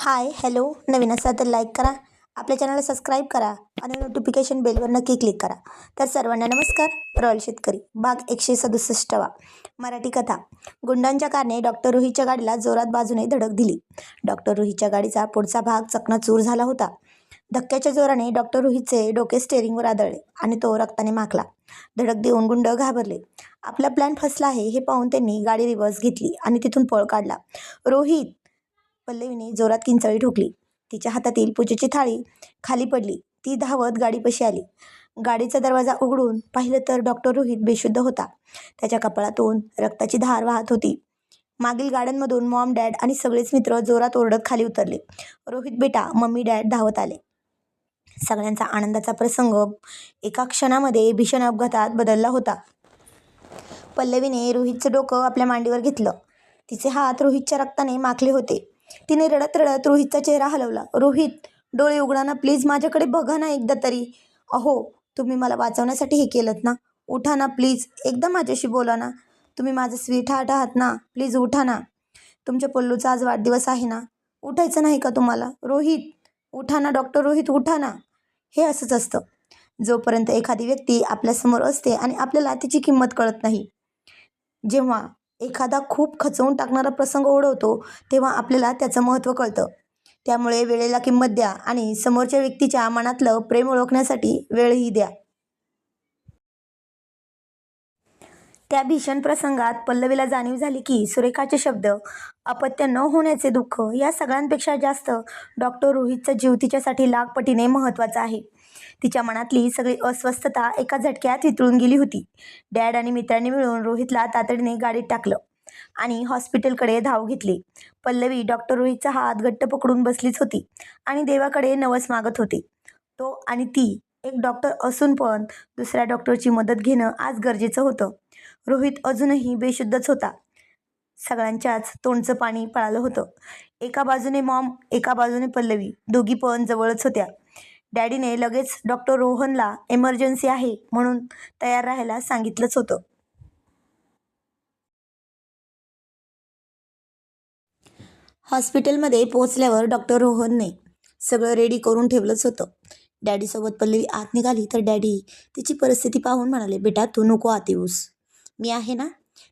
Hi hello नवीन असाल तर like करा, आपल्या चॅनलला सबस्क्राईब करा आणि नोटिफिकेशन बेलवर नक्की क्लिक करा. तर सर्वांना नमस्कार. रॉयल शेतकरी भाग 167 मराठी कथा. गुंडांच्या कारने डॉक्टर रोहितच्या गाडीला जोरात बाजूने धडक दिली. डॉक्टर रोहितच्या गाडीचा पुढचा भाग चकनाचूर झाला होता. धक्क्याच्या जोराने डॉक्टर रोहितचे डोके स्टेअरिंगवर आदळले आणि तो रक्ताने माखला. धडक देऊन गुंड घाबरले. आपला प्लॅन फसला आहे हे पाहून त्यांनी गाडी रिव्हर्स घेतली आणि तिथून पळ काढला. रोहित, पल्लवीने जोरात किंचाळी ठोकली. तिच्या हातातील पूजेची थाळी खाली पडली. ती धावत गाडीपाशी आली. गाडीचा दरवाजा उघडून पाहिलं तर डॉक्टर रोहित बेशुद्ध होता. त्याच्या कपाळातून रक्ताची धार वाहत होती. मागील गाड्यांमधून मॉम, डॅड आणि सगळेच मित्र जोरात ओरडत खाली उतरले. रोहित बेटा, मम्मी, डॅड धावत आले. सगळ्यांचा आनंदाचा प्रसंग एका क्षणामध्ये भीषण अपघातात बदलला होता. पल्लवीने रोहितचं डोकं आपल्या मांडीवर घेतलं. तिचे हात रोहितच्या रक्ताने माखले होते. तिने रडत रडत रोहितचा चेहरा हलवला. रोहित, डोळे उघडा ना प्लीज, माझ्याकडे बघा ना एकदा तरी. अहो, तुम्ही मला वाचवण्यासाठी हे केलं ना. उठा ना प्लीज, एकदा माझ्याशी बोला ना. तुम्ही माझं स्वीट हार्ट आहात ना, प्लीज उठा ना. तुमच्या पल्लूचा आज वाढदिवस आहे ना, उठायचं नाही का तुम्हाला? रोहित, उठा ना डॉक्टर रोहित, उठा ना. हे असंच असतं, जोपर्यंत एखादी व्यक्ती आपल्यासमोर असते आणि आपल्याला तिची किंमत कळत नाही. जेव्हा एखादा खूप खचवून टाकणारा प्रसंग ओढवतो तेव्हा आपल्याला त्याचं महत्त्व कळतं. त्यामुळे वेळेला किंमत द्या आणि समोरच्या व्यक्तीच्या मनातलं प्रेम ओळखण्यासाठी वेळही द्या. त्या भीषण प्रसंगात पल्लवीला जाणीव झाली की सुरेखाचे शब्द, अपत्य न होण्याचे दुःख या सगळ्यांपेक्षा जास्त डॉक्टर रोहितचा जीव तिच्यासाठी लाखपटीने महत्त्वाचा आहे. तिच्या मनातली सगळी अस्वस्थता एका झटक्यात वितळून गेली होती. डॅड आणि मित्रांनी मिळून रोहितला तातडीने गाडीत टाकलं आणि हॉस्पिटलकडे धाव घेतली. पल्लवी डॉक्टर रोहितचा हात घट्ट पकडून बसलीच होती आणि देवाकडे नवस मागत होती. तो आणि ती एक डॉक्टर असून पण दुसऱ्या डॉक्टरची मदत घेणं आज गरजेचं होतं. रोहित अजूनही बेशुद्धच होता. सगळ्यांच्याच तोंडचं पाणी पळालं होतं. एका बाजूने मॉम, एका बाजूने पल्लवी, दोघी पण जवळच होत्या. डॅडीने लगेच डॉक्टर रोहनला एमर्जन्सी आहे म्हणून तयार राहायला सांगितलंच होतं. हॉस्पिटलमध्ये पोहोचल्यावर डॉक्टर रोहनने सगळं रेडी करून ठेवलंच होतं. डॅडीसोबत पल्लवी आत निघाली तर डॅडी तिची परिस्थिती पाहून म्हणाले, बेटा तू नको आत येऊस, मी आहे ना.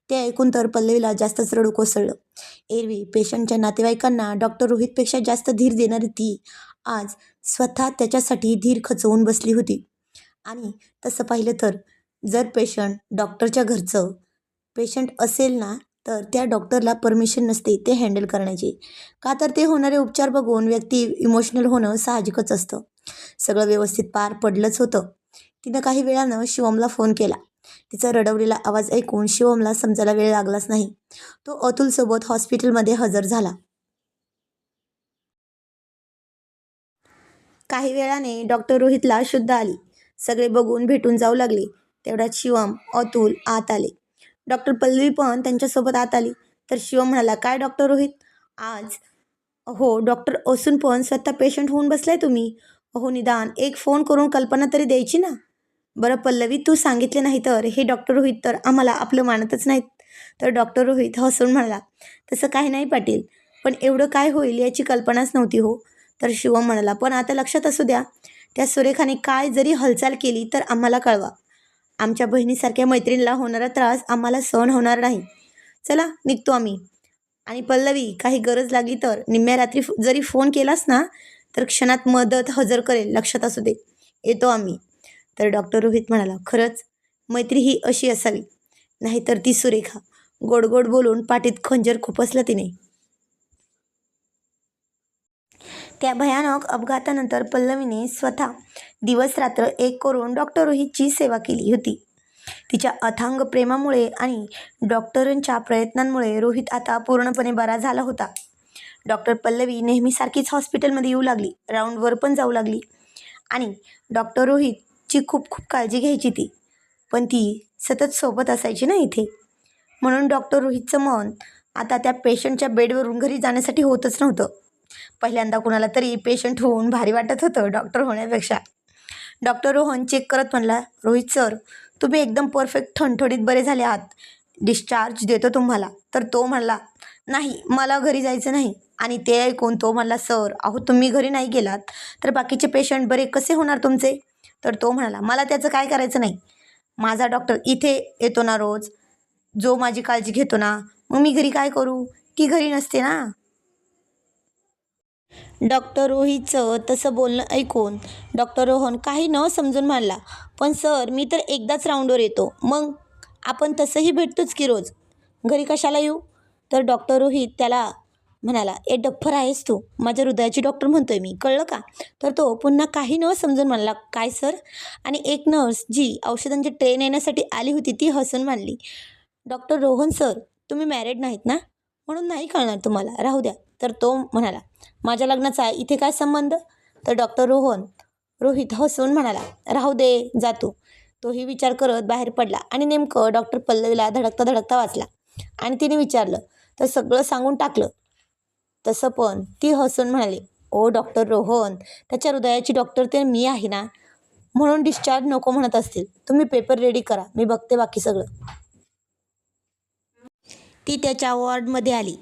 ते ऐकून तर पल्लवीला जास्तच रडू कोसळलं. एरवी पेशंटच्या नातेवाईकांना डॉक्टर रोहितपेक्षा जास्त धीर देणारी ती आज स्वतः त्याच्यासाठी धीर खचवून बसली होती. आणि तसं पाहिलं तर जर पेशंट डॉक्टरच्या घरचं पेशंट असेल ना, तर त्या डॉक्टरला परमिशन नसते ते हँडल करण्याची. का तर ते होणारे उपचार बघून व्यक्ती इमोशनल होणं साहजिकच असतं. सगळं व्यवस्थित पार पडलंच होतं. तिनं काही वेळानं शिवमला फोन केला. तिचा रडवलेला आवाज ऐकून शिवमला समजायला वेळ लागलाच नाही. तो अतुलसोबत हॉस्पिटलमध्ये हजर झाला. काही वेळाने डॉक्टर रोहितला शुद्ध आली. सगळे बघून भेटून जाऊ लागले. तेवढ्यात शिवम, अतुल आत आले. डॉक्टर पल्लवी पण त्यांच्यासोबत आत आली. तर शिवम म्हणाला, काय डॉक्टर रोहित आज? अहो, डॉक्टर असून पण स्वतः पेशंट होऊन बसलाय तुम्ही. अहो, निदान एक फोन करून कल्पना तरी द्यायची ना. बरं पल्लवी, तू सांगितले नाही तर हे डॉक्टर रोहित तर आम्हाला आपलं मानतच नाहीत. तर डॉक्टर रोहित हसून म्हणाला, तसं काही नाही पाटील, पण एवढं काय होईल याची कल्पनाच नव्हती हो. तर शिवम म्हणाला, पण आता लक्षात असू द्या, त्या सुरेखाने काय जरी हालचाल केली तर आम्हाला कळवा. आमच्या बहिणीसारख्या मैत्रिणीला होणारा त्रास आम्हाला सहन होणार नाही. चला निघतो आम्ही. आणि पल्लवी, काही गरज लागली तर निम्म्या रात्री जरी फोन केलास ना, तर क्षणात मदत हजर करेल, लक्षात असू दे. येतो आम्ही. तर डॉक्टर रोहित म्हणाला, खरंच मैत्री ही अशी असावी, नाहीतर ती सुरेखा. गोड गोड बोलून पाठीत खंजर खुपसलं तिने. त्या भयानक अपघातानंतर पल्लवीने स्वतः दिवस रात्र एक करून डॉक्टर रोहितची सेवा केली होती. तिच्या अथांग प्रेमामुळे आणि डॉक्टरांच्या प्रयत्नांमुळे रोहित आता पूर्णपणे बरा झाला होता. डॉक्टर पल्लवी नेहमीसारखीच हॉस्पिटलमध्ये येऊ लागली, राऊंडवर पण जाऊ लागली आणि डॉक्टर रोहितची खूप खूप काळजी घ्यायची ती. पण ती सतत सोबत असायची ना इथे, म्हणून डॉक्टर रोहितचं मन आता त्या पेशंटच्या बेडवरून घरी जाण्यासाठी होतच नव्हतं. पहिल्यांदा कुणाला तरी पेशंट होऊन भारी वाटत होतं डॉक्टर होण्यापेक्षा. डॉक्टर रोहन चेक करत म्हणला, रोहित सर, तुम्ही एकदम परफेक्ट ठणठणीत बरे झाले आहात, डिस्चार्ज देतो तुम्हाला. तर तो म्हणला, नाही, मला घरी जायचं नाही. आणि ते ऐकून तो म्हणला, सर अहो तुम्ही घरी नाही गेलात तर बाकीचे पेशंट बरे कसे होणार तुमचे? तर तो म्हणाला, मला त्याचं काय करायचं नाही. माझा डॉक्टर इथे येतो ना रोज, जो माझी काळजी घेतो ना, मग मी घरी काय करू? ती घरी नसते ना. डॉक्टर रोहितचं तसं बोलणं ऐकून डॉक्टर रोहन काही न समजून म्हणला, पण सर मी तर एकदाच राऊंडवर येतो, मग आपण तसंही भेटतोच की रोज, घरी कशाला येऊ? तर डॉक्टर रोहित त्याला म्हणाला, ए डफ्फर आहेस तू, माझ्या हृदयाची डॉक्टर म्हणतोय मी, कळलं का? तर तो पुन्हा काही न समजून म्हणला, काय सर? आणि एक नर्स जी औषधांची ट्रेन येण्यासाठी आली होती ती हसून म्हणली, डॉक्टर रोहन सर, तुम्ही मॅरिड नाहीत ना, म्हणून नाही कळणार तुम्हाला, राहू द्या. तर तो म्हणाला, माझ्या लग्नाचा इथे काय संबंध? तर डॉक्टर रोहित हसून म्हणाला, राहू दे जा तू. तोही विचार करत बाहेर पडला आणि नेमकं डॉक्टर पल्लवीला धडकता धडकता वाचला आणि तिने विचारलं तर सगळं सांगून टाकलं. तसं पण ती हसून म्हणाली, ओ डॉक्टर रोहन, त्याच्या हृदयाची डॉक्टर ते मी आहे ना, म्हणून डिस्चार्ज नको म्हणत असतील. तुम्ही पेपर रेडी करा, मी बघते बाकी सगळं. ती त्याच्या वॉर्डमध्ये आली.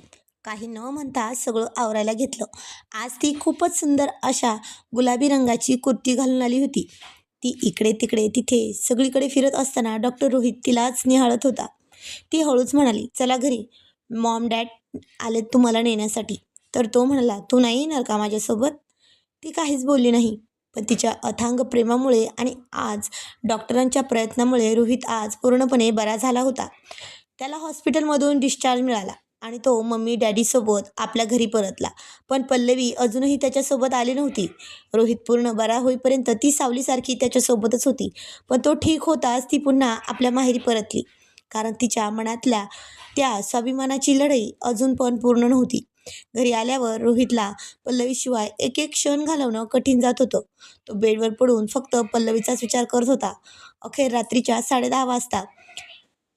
काही न म्हणता सगळं आवरायला घेतलं. आज ती खूपच सुंदर अशा गुलाबी रंगाची कुर्ती घालून आली होती. ती इकडे तिकडे तिथे सगळीकडे फिरत असताना डॉक्टर रोहित तिलाच निहाळत होता. ती हळूच म्हणाली, चला घरी, मॉम डॅड आलेत तुम्हाला नेण्यासाठी. तर तो म्हणाला, तू नाही येणार का माझ्यासोबत? ती काहीच बोलली नाही. पण तिच्या अथांग प्रेमामुळे आणि आज डॉक्टरांच्या प्रयत्नामुळे रोहित आज पूर्णपणे बरा झाला होता. त्याला हॉस्पिटलमधून डिस्चार्ज मिळाला आणि तो मम्मी डॅडीसोबत आपल्या घरी परतला. पण पल्लवी अजूनही त्याच्यासोबत आली नव्हती. रोहित पूर्ण बरा होईपर्यंत ती सावलीसारखी त्याच्यासोबतच होती. पण तो ठीक होताच ती पुन्हा आपल्या माहेरी परतली. कारण तिच्या मनातल्या त्या स्वाभिमानाची लढाई अजून पण पूर्ण नव्हती. घरी आल्यावर रोहितला पल्लवीशिवाय एक एक क्षण घालवणं कठीण जात होतं. तो बेडवर पडून फक्त पल्लवीचाच विचार करत होता. अखेर रात्रीच्या 10:30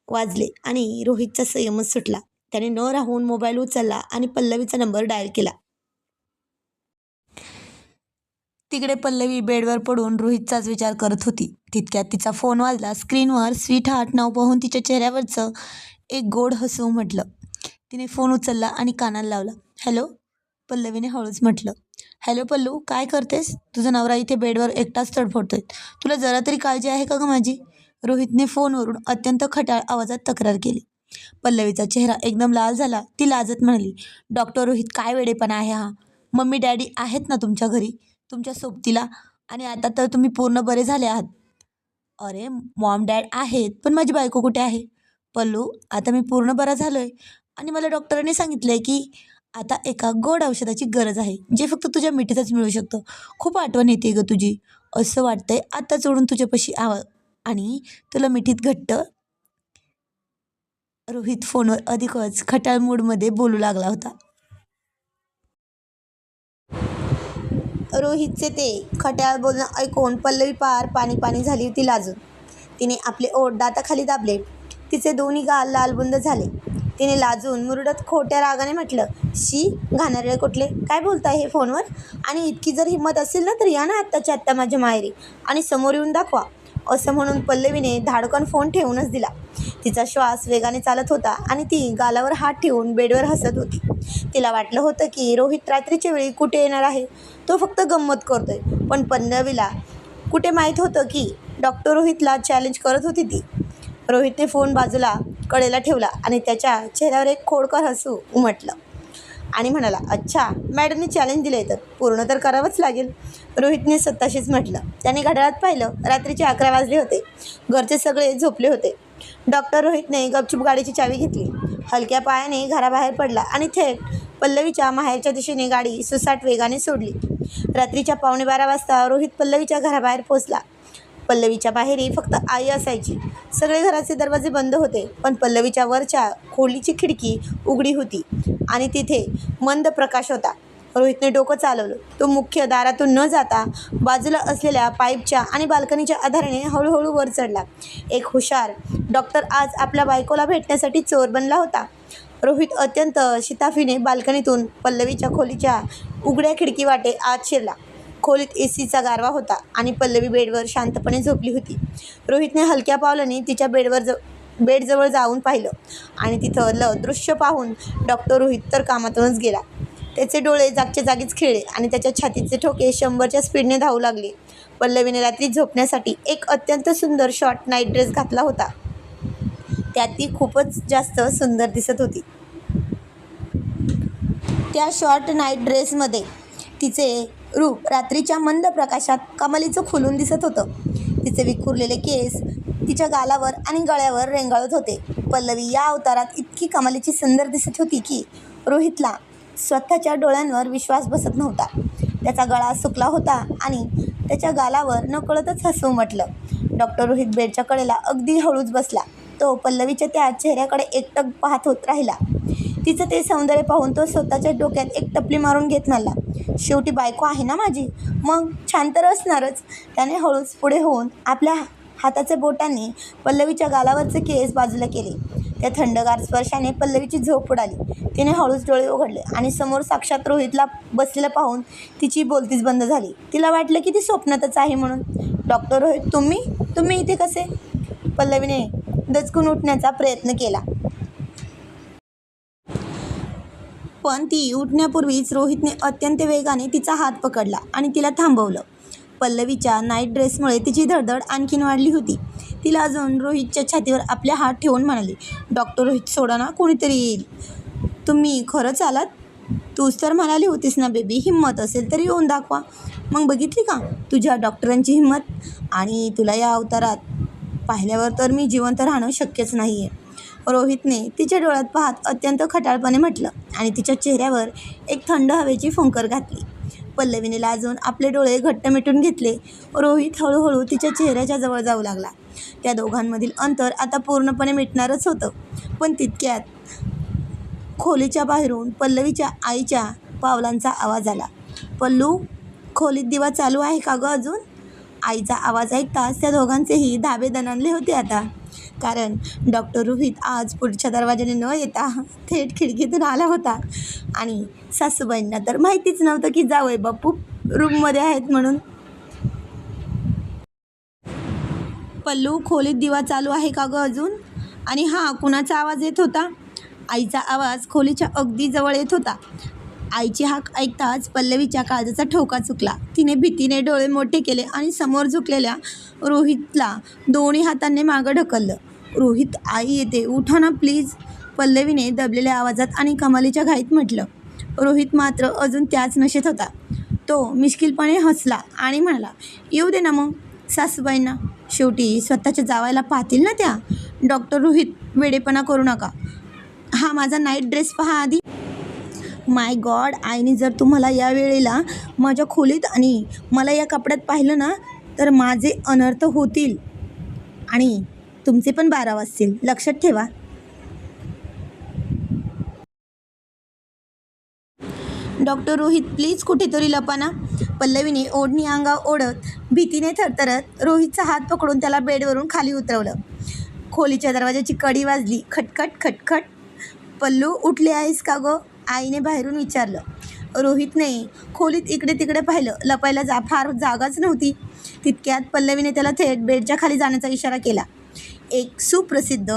वाजले आणि रोहितचा संयमच सुटला. त्याने न राहून मोबाईल उचलला आणि पल्लवीचा नंबर डायल केला. तिकडे पल्लवी बेडवर पडून रोहितचाच विचार करत होती. तितक्यात तिचा फोन वाजला. स्क्रीनवर स्वीट हार्ट नाव पाहून तिच्या चेहऱ्यावरचं एक गोड हसू उमटलं. तिने फोन उचलला आणि कानाला लावला. हॅलो, पल्लवीने हळूच म्हटलं. हॅलो पल्लू, काय करतेस? तुझा नवरा इथे बेडवर एकटाच तडफडतोय. तुला जरा तरी काळजी आहे का गं माझी? रोहितने फोनवरून अत्यंत खट्याळ आवाजात तक्रार केली. पल्लवीचा चेहरा एकदम लाल झाला. ती लाजत म्हणाली, डॉक्टर रोहित, काय वेडेपणा आहे हा? मम्मी डॅडी आहेत ना तुमच्या घरी, तुमच्या सोबतीला, आणि आता तर तुम्ही पूर्ण बरे झाले आहात. अरे मॉम डॅड आहेत, पण माझी बायको कुठे आहे? पल्लू, आता मी पूर्ण बरा झालोय आणि मला डॉक्टरांनी सांगितलंय की आता एका गोड औषधाची गरज आहे, जे फक्त तुझ्या मिठीतच मिळू शकतं. खूप आठवण येते गं तुझी. असं वाटतंय आता चढून तुझ्यापाशी आणि तुला मिठीत घट्ट. रोहित फोनवर अधिकच खट्याळ मूडमध्ये बोलू लागला होता. रोहितचे ते खट्याळ बोलणं ऐकून पल्लवी पार पाणी पाणी झाली होती लाजून. तिने आपले ओठ दाताखाली दाबले. तिचे दोन्ही गाल लालबुंद झाले. तिने लाजून मुरडत खोट्या रागाने म्हटलं, शी घाणेरडे कुठले, काय बोलताय हे फोनवर? आणि इतकी जर हिंमत असेल ना तर या ना आत्ताच्या आत्ता माझ्या माहेरी आणि समोर येऊन दाखवा. असं म्हणून पल्लवीने धाडकन फोन ठेवूनच दिला. तिचा श्वास वेगाने चालत होता आणि ती गालावर हात ठेवून बेडवर हसत होती. तिला वाटलं होतं की रोहित रात्रीच्या वेळी कुठे येणार आहे. तो फक्त गंमत करतोय. पण पल्लवीला कुठे माहीत होतं की डॉक्टर रोहितला चॅलेंज करत होती ती. रोहितने फोन बाजूला कडेला ठेवला आणि त्याच्या चेहऱ्यावर एक खोडकर हसू उमटलं आणि म्हणाला, अच्छा, मॅडमने चॅलेंज दिले तर पूर्ण तर करावंच लागेल. रोहितने स्वतःशीच म्हटलं. त्याने घड्याळात पाहिलं. रात्रीचे 11 वाजले होते. घरचे सगळे झोपले होते. डॉक्टर रोहितने गपचूप गाडीची चावी घेतली. हलक्या पायाने घराबाहेर पडला आणि थेट पल्लवीच्या माहेरच्या दिशेने गाडी सुसाट वेगाने सोडली. रात्रीच्या 11:15 वाजता रोहित पल्लवीच्या घराबाहेर पोचला. पल्लवीच्या बाहेरही फक्त आई असायची. सगळे घराचे दरवाजे बंद होते. पण पल्लवीच्या वरच्या खोलीची खिडकी उघडी होती आणि तिथे मंद प्रकाश होता. रोहितने डोकं चालवलं. तो मुख्य दारातून न जाता बाजूला असलेल्या पाईपच्या आणि बाल्कनीच्या आधाराने हळूहळू वर चढला. एक हुशार डॉक्टर आज आपल्या बायकोला भेटण्यासाठी चोर बनला होता. रोहित अत्यंत शिताफीने बाल्कनीतून पल्लवीच्या खोलीच्या उघड्या खिडकी वाटे आत शिरला. खोलीत एसीचा गारवा होता आणि पल्लवी बेडवर शांतपणे झोपली होती. रोहितने हलक्या पावलांनी तिच्या बेडवर बेडजवळ जाऊन पाहिलं आणि तिथलं दृश्य पाहून डॉक्टर रोहित तर कामातूनच गेला. त्याचे डोळे जागच्या जागीच खिळले आणि त्याच्या छातीचे ठोके 100च्या स्पीडने धावू लागले. पल्लवीने रात्री झोपण्यासाठी एक अत्यंत सुंदर शॉर्ट नाईट ड्रेस घातला होता. त्यात ती खूपच जास्त सुंदर दिसत होती. त्या शॉर्ट नाईट ड्रेसमध्ये तिचे रूप रात्रीच्या मंद प्रकाशात कमालीचं खुलून दिसत होतं. तिचे विखुरलेले केस तिच्या गालावर आणि गळ्यावर रेंगाळत होते. पल्लवी या अवतारात इतकी कमालीची सुंदर दिसत होती की रोहितला स्वतःच्या डोळ्यांवर विश्वास बसत नव्हता. त्याचा गळा सुकला होता आणि त्याच्या गालावर नकळतच हसू उमटलं. डॉक्टर रोहित बेडच्या कडेला अगदी हळूच बसला. तो पल्लवीच्या त्या चेहऱ्याकडे एकटक पाहत होत राहिला. तिचं ते सौंदर्य पाहून तो स्वतःच्या डोक्यात एक टपली मारून घेत म्हणाला, शेवटी बायको आहे ना माझी, मग छान तर असणारच. त्याने हळूच पुढे होऊन आपल्या हाताच्या बोटांनी पल्लवीच्या गालावरचे केस बाजूला केले. त्या थंडगार स्पर्शाने पल्लवीची झोप उडाली. तिने हळूच डोळे उघडले आणि समोर साक्षात रोहितला बसलेला पाहून तिची बोलतीच बंद झाली. तिला वाटलं की ती स्वप्नातच आहे म्हणून. डॉक्टर रोहित, तुम्ही इथे कसे? पल्लवीने दचकून उठण्याचा प्रयत्न केला, पण ती उठण्यापूर्वीच रोहितने अत्यंत वेगाने तिचा हात पकडला आणि तिला थांबवलं. पल्लवीच्या नाईट ड्रेसमुळे तिची धडधड आणखीन वाढली होती. तिला अजून रोहितच्या छातीवर आपला हात ठेवून म्हणाली, डॉक्टर रोहित, सोडा ना, कोणीतरी येईल. तुम्ही खरंच आलात? तूच तर म्हणाली होतीस ना बेबी, हिंमत असेल तर येऊन दाखवा. मग बघितली का तुझ्या डॉक्टरांची हिंमत? आणि तुला या अवतारात पाहिल्यावर तर मी जिवंत राहणं शक्यच नाही आहे. रोहितने तिच्या डोळ्यात पाहत अत्यंत खटाळपणे म्हटलं आणि तिच्या चेहऱ्यावर एक थंड हवेची फुंकर घातली. पल्लवीने लाजून आपले डोळे घट्ट मिटून घेतले. रोहित हळूहळू तिच्या चेहऱ्याच्या जवळ जाऊ लागला. त्या दोघांमधील अंतर आता पूर्णपणे मिटणारच होतं. पण तितक्यात खोलीच्या बाहेरून पल्लवीच्या आईच्या पावलांचा आवाज आला. पल्लू, खोलीत दिवा चालू आहे का गं अजून? आईचा आवाज ऐकताच त्या दोघांचेही धाबे दणाणले होते आता. कारण डॉक्टर रोहित आज पुढच्या दरवाजाने न येता थेट खिडकीतून आला होता आणि सासूबाईंना तर माहितीच नव्हतं की जावई बापू रूममध्ये आहेत म्हणून. पल्लू, खोलीत दिवा चालू आहे का गं अजून? आणि हा कुणाचा आवाज येत होता? आईचा आवाज खोलीच्या अगदी जवळ येत होता. आईची हाक ऐकताच पल्लवीच्या काळजाचा ठोका चुकला. तिने भीतीने डोळे मोठे केले आणि समोर झुकलेल्या रोहितला दोन्ही हातांनी मागं ढकललं. रोहित, आई येते, उठा ना प्लीज, पल्लवीने दबलेल्या आवाजात आणि कमालीच्या घाईत म्हटलं. रोहित मात्र अजून त्याच नशेत होता. तो मिश्किलपणे हसला आणि म्हणाला, येऊ दे ना मग सासूबाईंना, शेवटी स्वतःच्या जावायला पाहतील ना त्या. डॉक्टर रोहित, वेडेपणा करू नका. हा माझा नाईट ड्रेस पहा आधी. माय गॉड, आईने जर तुम्हाला या वेळेला माझ्या खोलीत आणि मला या कपड्यात पाहिलं ना तर माझे अनर्थ होतील आणि तुमचे पण 12 वाजतील, लक्षात ठेवा. डॉक्टर रोहित, प्लीज कुठेतरी लपा ना. पल्लवीने ओढणी अंगावर ओढत भीतीने थरथरत रोहितचा हात पकडून त्याला बेडवरून खाली उतरवलं. खोलीच्या दरवाजाची कडी वाजली. खटखट खटखट. पल्लू, उठले आहेस का गं? आईने बाहेरून विचारलं. रोहितने खोलीत इकडे तिकडे पाहिलं. लपायला फार जागाच नव्हती. तितक्यात पल्लवीने त्याला थेट बेडच्या खाली जाण्याचा इशारा केला. एक सुप्रसिद्ध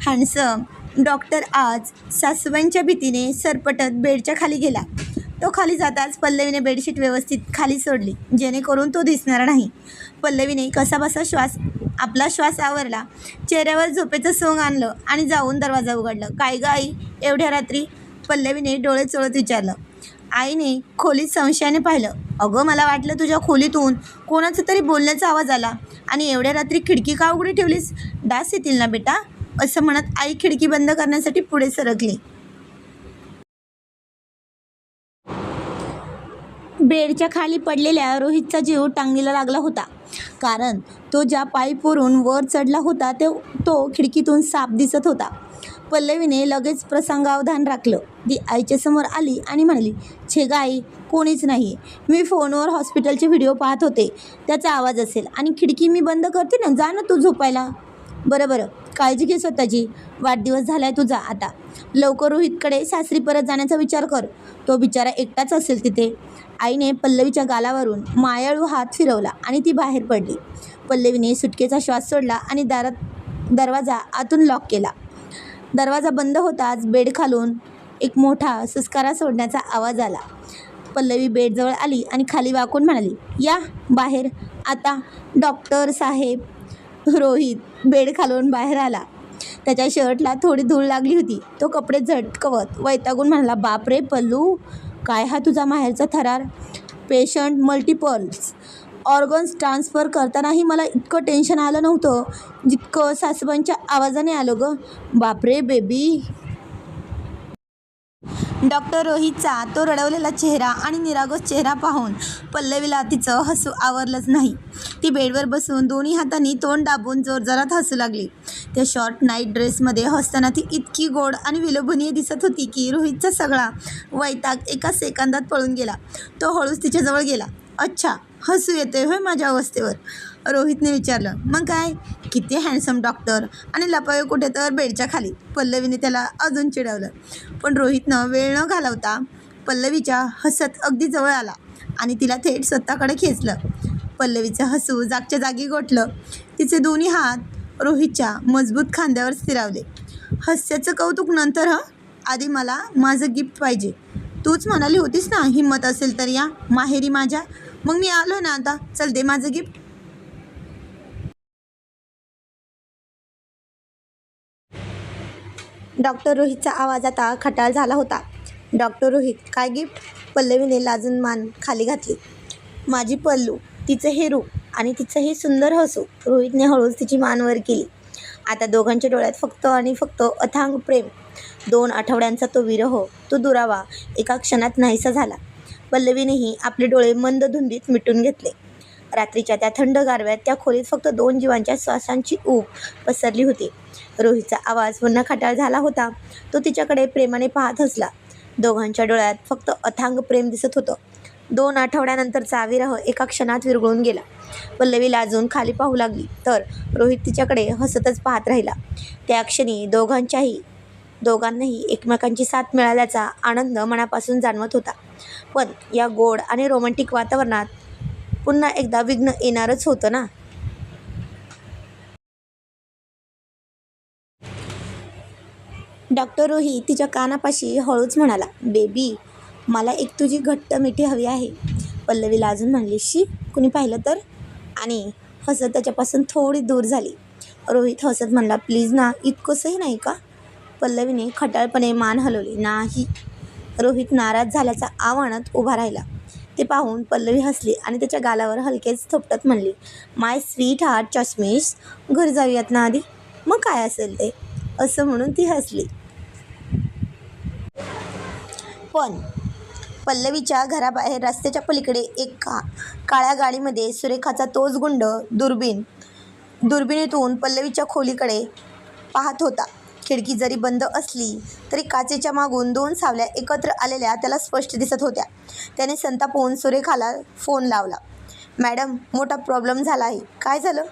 हँडसम डॉक्टर आज सासूबाईंच्या भीतीने सरपटत बेडच्या खाली गेला. तो खाली जाताच पल्लवीने बेडशीट व्यवस्थित खाली सोडली जेणेकरून तो दिसणार नाही. पल्लवीने कसाबसा आपला श्वास आवरला. चेहऱ्यावर झोपेचं सोंग आणलं आणि जाऊन दरवाजा उघडला. काय गं आई, एवढ्या रात्री? पल्लवीने डोळे चोळत विचारलं. आईने खोलीत संशयाने पाहिलं. अगं, मला वाटलं तुझ्या खोलीतून कोणाचा तरी बोलण्याचा आवाज आला आणि एवढ्या रात्री खिडकी का उघडी ठेवलीस? डास येतील ना बेटा, असं म्हणत आई खिडकी बंद करण्यासाठी पुढे सरकली. बेडच्या खाली पडलेल्या रोहितचा जीव टांगणीला लागला होता. कारण तो ज्या पाईपवरून वर चढला होता तो खिडकीतून साफ दिसत होता. पल्लवीने लगेच प्रसंगावधान राखलं. ती आईच्या समोर आली आणि म्हणाली, छे गाई, कोणीच नाही. मी फोनवर हॉस्पिटलचे व्हिडिओ पाहत होते, त्याचा आवाज असेल. आणि खिडकी मी बंद करते ना, जा ना तू झोपायला. बरं, काळजी घे स्वतःची. वाढदिवस झालाय तुझा आता. लवकर रोहितकडे सासरी परत जाण्याचा विचार कर. तो बिचारा एकटाच असेल तिथे. आईने पल्लवीच्या गालावरून मायाळू हात फिरवला आणि ती बाहेर पडली. पल्लवीने सुटकेचा श्वास सोडला आणि दारात दरवाजा आतून लॉक केला. दरवाजा बंद होताच बेड खालून एक मोठा सुस्कारा सोडण्याचा आवाज आला. पल्लवी बेडजवळ आली आणि खाली वाकून म्हणाली, या बाहेर आता. डॉक्टर साहेब. रोहित बेड खालून बाहेर आला. त्याच्या शर्टला थोडी धूळ लागली होती. तो कपडे झटकवत वैतागून म्हणाला, बापरे पल्लू, काय हा तुझा माहेरचा थरार. पेशंट मल्टिपल्स ऑर्गन्स ट्रान्सफर करतानाही मला इतकं टेन्शन आलं नव्हतं जितकं सासूबाईंच्या आवाजाने आलं ग. बापरे बेबी. डॉक्टर रोहितचा तो रडवलेला चेहरा आणि निरागस चेहरा पाहून पल्लवीला तिचं हसू आवरलंच नाही. ती बेडवर बसून दोन्ही हातांनी तोंड दाबून जोरजोरात हसू लागली. त्या शॉर्ट नाईट ड्रेसमध्ये हसताना ती इतकी गोड आणि विलोभनीय दिसत होती की रोहितचा सगळा वैताग एका सेकंदात पळून गेला. तो हळूच तिच्याजवळ गेला. अच्छा, हसू येते होय माझ्या अवस्थेवर, रोहितने विचारलं. मग काय, किती हँडसम डॉक्टर, आणि लपावे कुठे तर बेडच्या खाली. पल्लवीने त्याला अजून चिडवलं. पण रोहितनं वेळ न घालवता पल्लवीच्या हसत अगदी जवळ आला आणि तिला थेट स्वतःकडे खेचलं. पल्लवीचं हसू जागच्या जागी गोठलं. तिचे दोन्ही हात रोहितच्या मजबूत खांद्यावर स्थिरावले. हास्याचं कौतुक नंतर, आधी मला माझं गिफ्ट पाहिजे. तूच म्हणाली होतीस ना, हिंमत असेल तर या माहेरी माझ्या. मग मी आलो ना आता, चल दे माझं गिफ्ट. डॉक्टर रोहितचा आवाज आता खटाळ झाला होता. डॉक्टर रोहित, काय गिफ्ट. पल्लवीने लाजून मान खाली घातली. माझी पल्लू, तिचं हे रूप आणि तिचं हे सुंदर हसू. रोहितने हळूच तिची मान वर केली. आता दोघांच्या डोळ्यात फक्त आणि फक्त अथांग प्रेम. 2 आठवड्यांचा तो विरह, तो दुरावा एका क्षणात नाहीसा झाला. पल्लवीनेही आपले डोळे मंद धुंदीत मिटून घेतले. रात्रीच्या त्या थंड गारव्यात त्या खोलीत फक्त 2 जीवांच्या श्वासांची ऊब पसरली होती. रोहितचा आवाज पुन्हा खटाळ झाला होता. तो तिच्याकडे प्रेमाने पाहत हसला. दोघांच्या डोळ्यात फक्त अथांग प्रेम दिसत होतं. 2 आठवड्यानंतरचा विरह एका क्षणात विरघळून गेला. पल्लवी लाजून खाली पाहू लागली तर रोहित तिच्याकडे हसतच पाहत राहिला. त्या क्षणी दोघांनाही एकमेकांची साथ मिळाल्याचा आनंद मनापासून जाणवत होता. पण या गोड आणि रोमॅन्टिक वातावरणात पुन्हा एकदा विघ्न येणारच होतं ना. डॉक्टर रोहित तिच्या कानापाशी हळूच म्हणाला, बेबी, मला एक तुझी घट्ट मिठी हवी आहे. पल्लवी लाजून म्हणली, शी, कुणी पाहिलं तर, आणि हसत त्याच्यापासून थोडी दूर झाली. रोहित हसत म्हणला, प्लीज ना, इतकंसंही नाही का. पल्लवीने खटाळपणे मान हलवली. नाही. रोहित नाराज झाल्याचा आव्हानात उभा राहिला. ते पाहून पल्लवी हसली आणि त्याच्या गालावर हलकेच थोपटत म्हणली, माय स्वीट हार्ट चष्मेश, घर जाऊयात ना आधी, मग काय असेल ते, असं म्हणून ती हसली. पण पल्लवीच्या घराबाहेर रस्त्याच्या पलीकडे एका काळ्या गाडीमध्ये सुरेखाचा तोच गुंड दुर्बिणीतून पल्लवीच्या खोलीकडे पाहत होता. खिडकी जरी बंद असली तरी काचेच्या मागून 2 सावल्या एकत्र आलेल्या त्याला स्पष्ट दिसत होत्या. त्याने संतापून सुरेखाला फोन लावला. मॅडम, मोठा प्रॉब्लेम झाला आहे. काय झालं,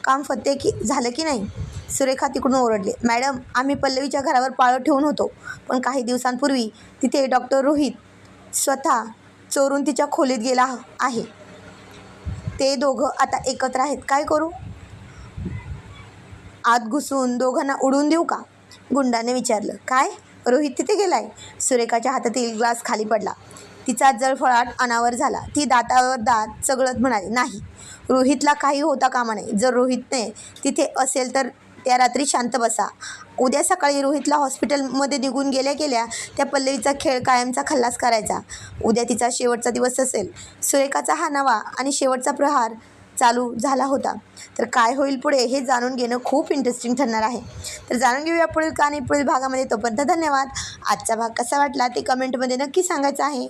काम फत्ते झालं की नाही. सुरेखा तिकडून ओरडली. मॅडम, आम्ही पल्लवीच्या घरावर पाळत ठेवून होतो, पण काही दिवसांपूर्वी तिथे डॉक्टर रोहित स्वतः चोरून तिच्या खोलीत गेला आहे. ते दोघं आता एकत्र आहेत. काय करू. आत घुसून दोघांना उडवून देऊ का. गुंडाने विचारलं. काय, रोहित तिथे गेलाय. सुरेखाच्या हातातील ग्लास खाली पडला. तिचा जळफळाट अनावर झाला. ती दातावर दात चघळत म्हणाली, नाही, रोहितला काही होता कामा नये. जर रोहितने तिथे असेल तर त्या रात्री शांत बसा. उद्या सकाळी रोहितला हॉस्पिटलमध्ये निघून गेल्या त्या पल्लवीचा खेळ कायमचा खल्लास करायचा. उद्या तिचा शेवटचा दिवस असेल. सुरेखाचा हा नवा आणि शेवटचा प्रहार चालू झाला होता. तर काय होईल पुढे हे जाणून घेणं खूप इंटरेस्टिंग ठरणार आहे. तर जाणून घेऊया पुढील कहाणी पुढील भागामध्ये. तोपर्यंत धन्यवाद. आजचा भाग कसा वाटला ते कमेंटमध्ये नक्की सांगायचं आहे.